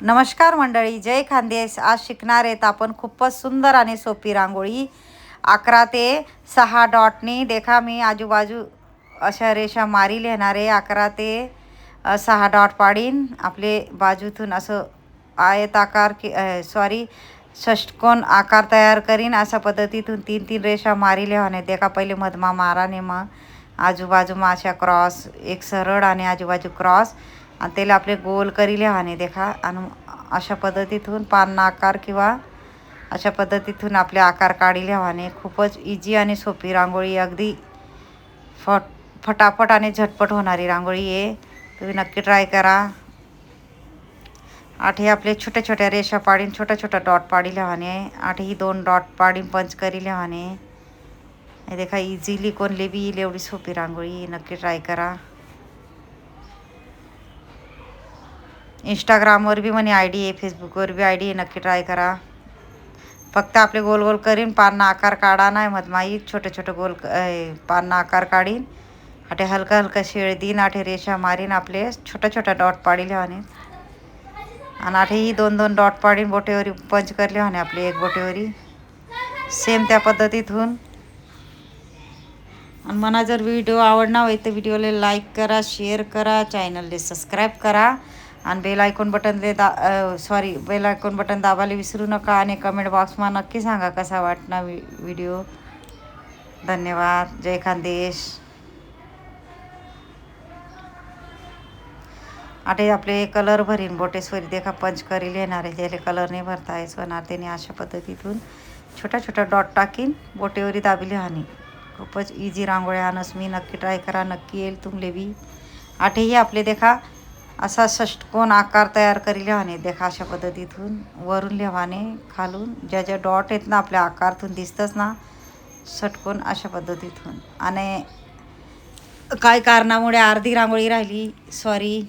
नमस्कार मंडळी, जय खानदेश. आज शिकणार आहेत आपण खूपच सुंदर आणि सोपी रांगोळी 11 ते 6 डॉटनी. देखा मी आजूबाजू अशा रेषा मारी लिहिणार आहे. 11 ते 6 डॉट पाडीन. आपले बाजूतून असं आयताकार षटकोन आकार तयार करीन. अशा पद्धतीतून 3-3 रेषा मारी लिहाने. देखा पहिले मधमा माराने, मग आजूबाजूमा अशा क्रॉस, एक सरळ आणि आजूबाजू क्रॉस, आणि त्याला आपले गोल करी लिहाने. देखा आणि अशा पद्धतीतून पान आकार किंवा अशा पद्धतीतून आपले आकार काढी लिहाने. खूपच इजी आणि सोपी रांगोळी, अगदी फटाफट आणि झटपट होणारी रांगोळी आहे. तुम्ही नक्की ट्राय करा. आठही आपले छोट्या छोट्या रेषा पाडीन, छोट्या छोट्या डॉट पाडी लिहाने. आठही 2 डॉट पाडीन पंच करी लिहाने. हे देखा इझिली कोणले बी येईल एवढी सोपी रांगोळी. नक्की ट्राय करा. इंस्टाग्रामवर बी म्हणे आय डी आहे, फेसबुकवर बी आय डी आहे. नक्की ट्राय करा. फक्त आपले गोल गोल करीन, पान आकार काढा नाही मधमाई. छोटे छोटे गोल पान आकार काढीन. आठे हलका हलका शेळ देईन. आठे रेषा मारीन. आपले छोट्या छोट्या डॉट पाडी लिहाने. आणि आठेही 2-2 डॉट पाडीन. बोटेवरी पंच कर लिहाने आपले एक बोटेवरी. सेम त्या पद्धतीतून. आणि मला जर व्हिडिओ आवडणार होईल तर व्हिडिओला लाईक करा, शेअर करा, चॅनलला सबस्क्राईब करा, आणि बेल आयकॉन बटन दाबायला विसरू नका. आणि कमेंट बॉक्समा नक्की सांगा कसा वाटणार व्हिडिओ. धन्यवाद. जय खानदेश. आठे आपले कलर भरीन बोटेश्वरी. देखा पंच करी लिहिणार आहे. ज्याला कलर नाही भरता यायचं होणार त्याने अशा पद्धतीतून छोट्या छोट्या डॉट टाकीन बोटेवरी दाबी लिहानी. खूपच इझी रांगोळी आणस मी. नक्की ट्राय करा, नक्की येईल तुमले बी. आठेही आपले देखा असा षटकोन आकार तयार करी लिहाने. देखा अशा पद्धतीतून वरून लिहाने, खालून ज्या ज्या डॉट आहेत ना आपल्या आकारातून दिसतंच ना षटकोन, अशा पद्धतीतून. आणि काय कारणामुळे अर्धी रांगोळी राहिली, सॉरी.